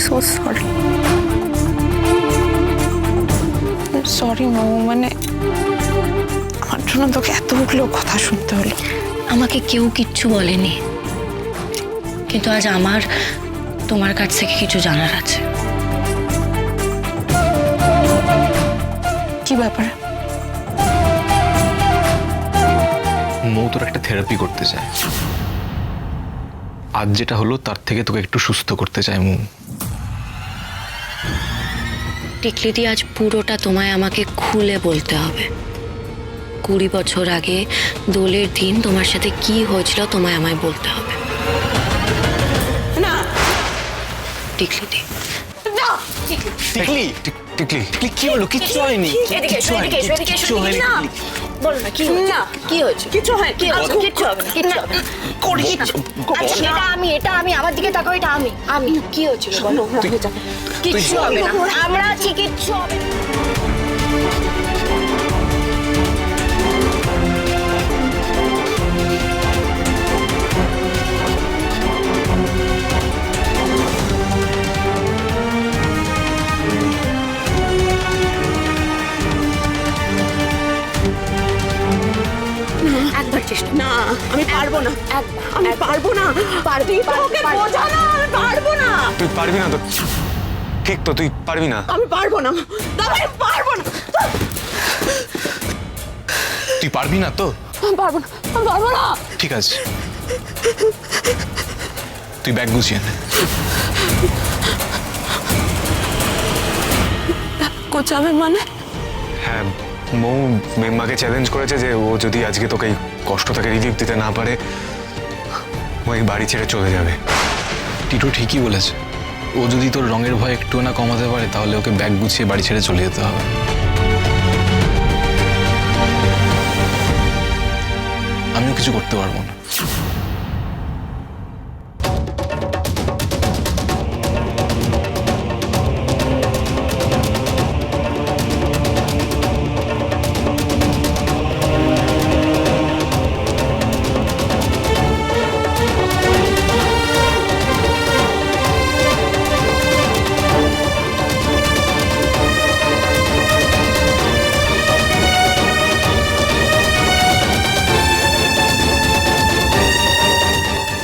So sorry. Sorry মৌ, মানে আমার জন্য তোকে এতগুলো কথা শুনতে হলো। আমাকে কেউ কিচ্ছু বলেনি, কিন্তু আজ আমার তোমার কাছ থেকে কিছু জানার আছে। কি ব্যাপার? মৌ তোর একটা থেরাপি করতে চায়। আজ যেটা হলো তার থেকে তোকে একটু সুস্থ করতে চায় মৌ। টিকলিদি, আজ পুরোটা তোমায় আমাকে খুলে বলতে হবে। 20 বছর আগে দোলের দিন তোমার সাথে কি হয়েছিল তোমায় আমায় বলতে হবে। না টিকলিদি, টিকলি টিকলি টিকলি কি হলো? কিচ্ছু হয়নি, কিচ্ছু হয়নি, কিচ্ছু হয়নি। বলো না কি না কি হয়েছে? কিছু হয় কি হয়েছে? কিচ্ছু হবে না, কিচ্ছু হবে না। আচ্ছা, এটা আমি আমার দিকে তাকাও, এটা আমি কি হয়েছিল বলো? কিচ্ছু হবে না, আমরা আছি, কিচ্ছু হবে না। একবার চেষ্টা। না, আমি পারবো না, আমি পারবো না। পারবি, তোকে বোঝানো, আমি পারবো না। তুই পারবি না তো? ঠিক তো, তুই পারবি না। আমি পারবো না দাদা, আমি পারবো না। তুই পারবি না তো? আমি পারবো না, আমি পারবো না। ঠিক আছে, তুই ব্যাগ গুছিয়ে নে। কোচাবে মানে? হ্যাঁ, মৌ মেম্মাকে চ্যালেঞ্জ করেছে যে ও যদি আজকে তোকে এই কষ্ট থেকে রিলিফ দিতে না পারে ও এই বাড়ি ছেড়ে চলে যাবে। টিটু ঠিকই বলেছে, ও যদি তোর রঙের ভয় একটু না কমাতে পারে তাহলে ওকে ব্যাগ গুছিয়ে বাড়ি ছেড়ে চলে যেতে হবে। আমিও কিছু করতে পারবো না।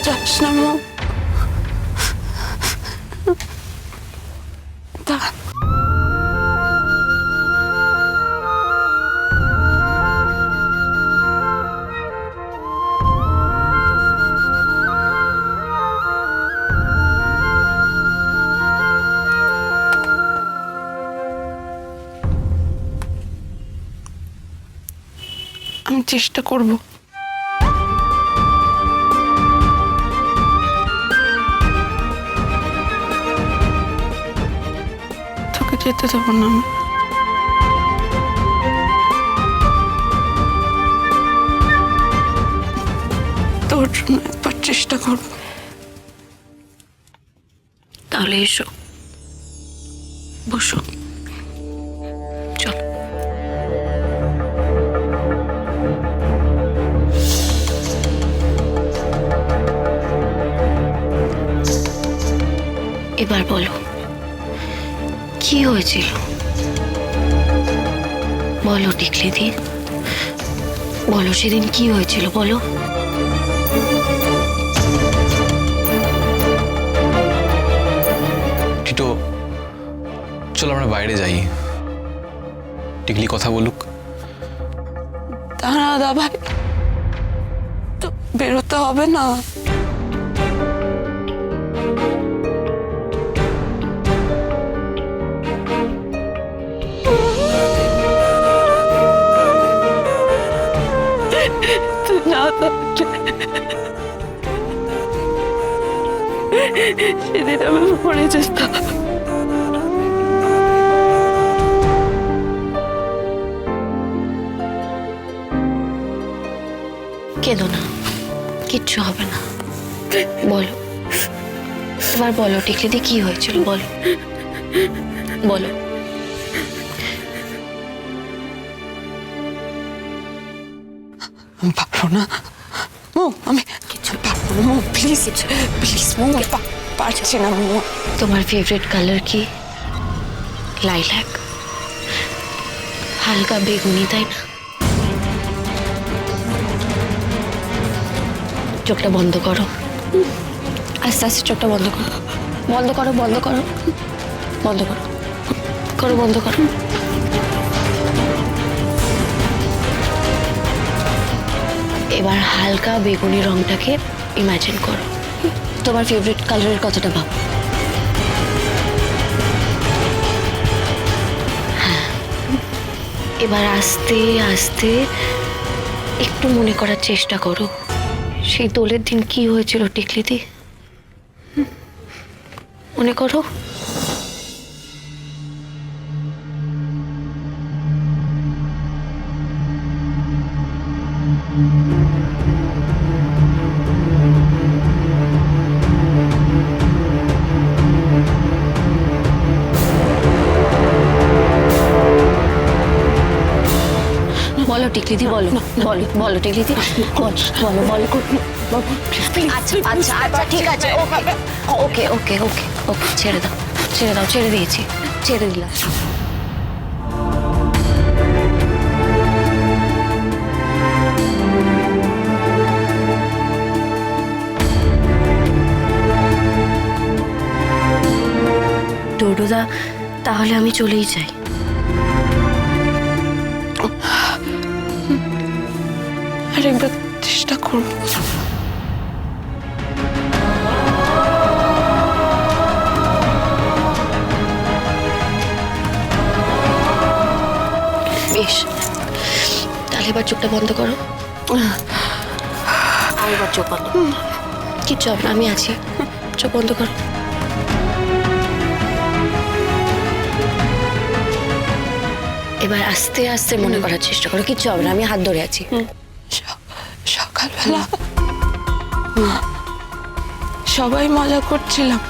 যাস না মৌ। দাঁড়া। আমি চেষ্টা করবো। তোকে যেতে দেবো না আমি। তোর জন্য একবার চেষ্টা করবো। তাহলে এসো, বসো, চল। এবার বলো কি হয়েছিল? বলো টিকলিদি, বলো সেদিন কি হয়েছিল বলো। টিটো, চলো আমরা বাইরে যাই, টিকলি কথা বলুক। দাঁড়া দা ভাই, তো বেরোতে হবে না। তুই না সেদিন আমি মরে যেতাম। কেঁদো না, কিচ্ছু হবে না, বলো এবার বলো টিকলিদি কি হয়েছিল বলো, বলো। পারবো না মৌ, আমি কিছু পারবো না মৌ, প্লিজ প্লিজ মৌ, পারছি না মৌ। তোমার ফেভারিট কালার কি? লাইল্যাক, হালকা বেগুনি, তাই না? চোখটা বন্ধ করো, আস্তে আস্তে চোখটা বন্ধ করো, বন্ধ করো, বন্ধ করো, বন্ধ করো, করো, বন্ধ করো। এবার হালকা বেগুনি রংটাকে ইমাজিন করো, তোমার ফেভারিট কালারের কথাটা ভাবো। হ্যাঁ, এবার আস্তে আস্তে একটু মনে করার চেষ্টা করো সেই দোলের দিন কি হয়েছিল টিকলিদি। মনে করো। বলো টিকলিদি, বলো বলো বলো টিকলিদি, বলো বলো বলো। আচ্ছা আচ্ছা আচ্ছা, ঠিক আছে, ওকে ওকে ওকে ওকে ওকে, ছেড়ে দাও, ছেড়ে দাও, ছেড়ে দিয়েছি, ছেড়ে দিলাম। ডোডোদা, তাহলে আমি চলেই যাই। আরেকবার চেষ্টা করব। বেশ, তাহলে এবার চোখটা বন্ধ করো, আর এবার চোখ বন্ধ করো। কিচ্ছু হবে না, আমি আছি, চোখ বন্ধ করো। এবার আস্তে আস্তে মনে করার চেষ্টা করো, কিচ্ছু হবে না, আমি হাত ধরে আছি। সকালবেলা সবাই মজা করছিলাম,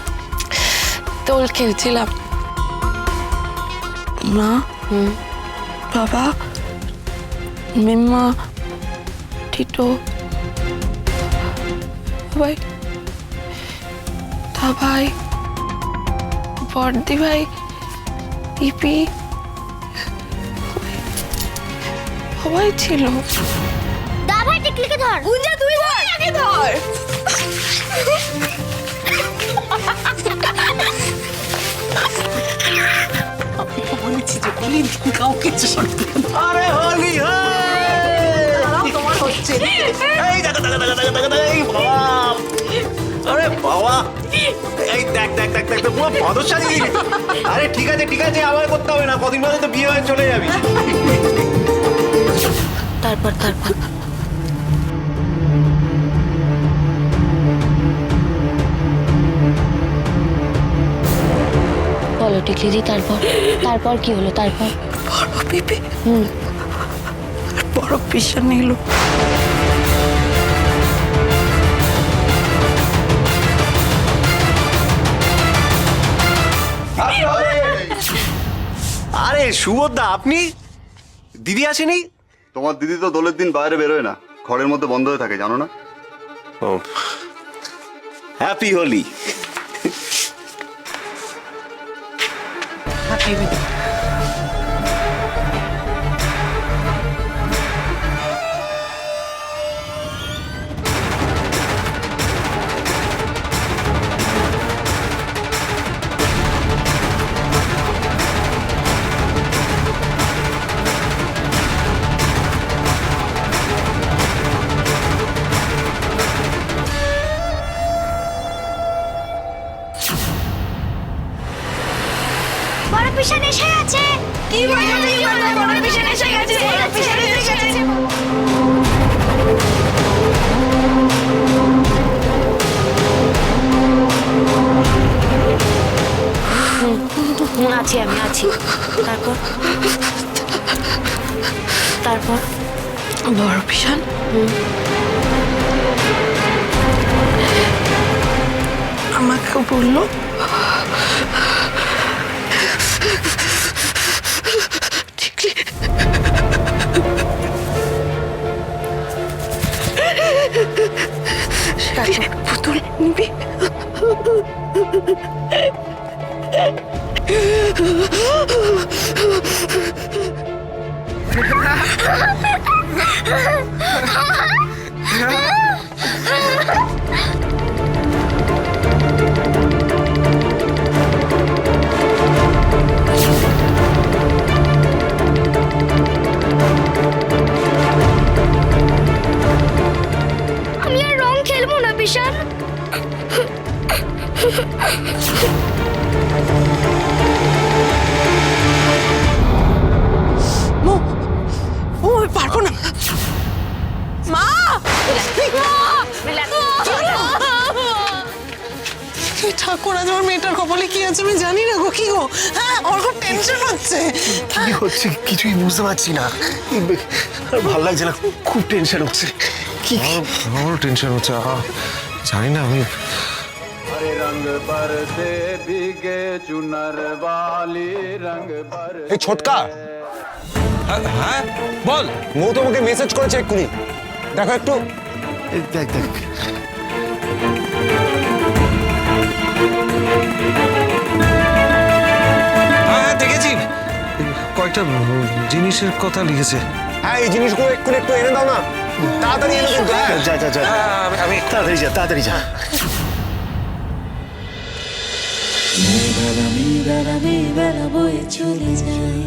দোল খেলছিলাম, মা, বাবা, মিম্মা, টিটো, সবাই, ভাই, বর্দি ভাই, ইপি, সবাই ছিল। ভাই টিকলিকে ধর, গুঞ্জা তুই ধর, আগে ধর। বলেছি যে কাউকে আরে হোলি তোমার হচ্ছে এই দেখা দেখা দেখা দেখা দেখা দেখা এই বাবা, আরে বাবা, এই দেখ দেখ দেখ দেখ পুরো বাদশাহী। আরে ঠিক আছে ঠিক আছে, আবার করতে হবে না, কদিন বাদে তো বিয়ে হয়ে চলে যাবি। তারপর তারপর বলো টিকলিদি, তারপর তারপর কি হলো? তারপর বড় পিপি আর বড় পিসা নিল। আরে সুবোধদা, আপনি? দিদি আসেনি? তোমার দিদি তো দোলের দিন বাইরে বেরোয় না, ঘরের মধ্যে বন্ধ হয়ে থাকে, জানো না? ও, হ্যাপি হোলি। বড় পিসা এসে গেছে। কি বলো তুই? বড় পিসা এসে গেছে, বড় পিসা এসে গেছে। আছি, আমি আছি। তারপর তারপর বড় পিসান আমাকে বললো পুতুল নিবি। আমি আর রং খেলবো না বিশাল। ও পারবো না মা। ঠাকুর আজ আমার মেয়েটার কপালে কি আছে আমি জানি না গো। কি গো? হ্যাঁ, ওর খুব টেনশন হচ্ছে। কি হচ্ছে কিছুই বুঝতে পারছি না, আর ভালো লাগছে না, খুব টেনশন হচ্ছে। কি আমারও টেনশন হচ্ছে জানি না আমি। এই ছোটকা, হ্যাঁ বল। মৌ তোমাকে মেসেজ করেছে এক্ষুনি, দেখো একটু। দেখ দেখ। হ্যাঁ দেখেছি, কয়েকটা জিনিসের কথা লিখেছে। হ্যাঁ, এই জিনিসগুলো এক্ষুনি একটু এনে দাও না, তাড়াতাড়ি এনে কিন্তু। যা যা যা, আমি তাড়াতাড়ি যা, তাড়াতাড়ি যা। মেঘালা বয়ে চলে যায়।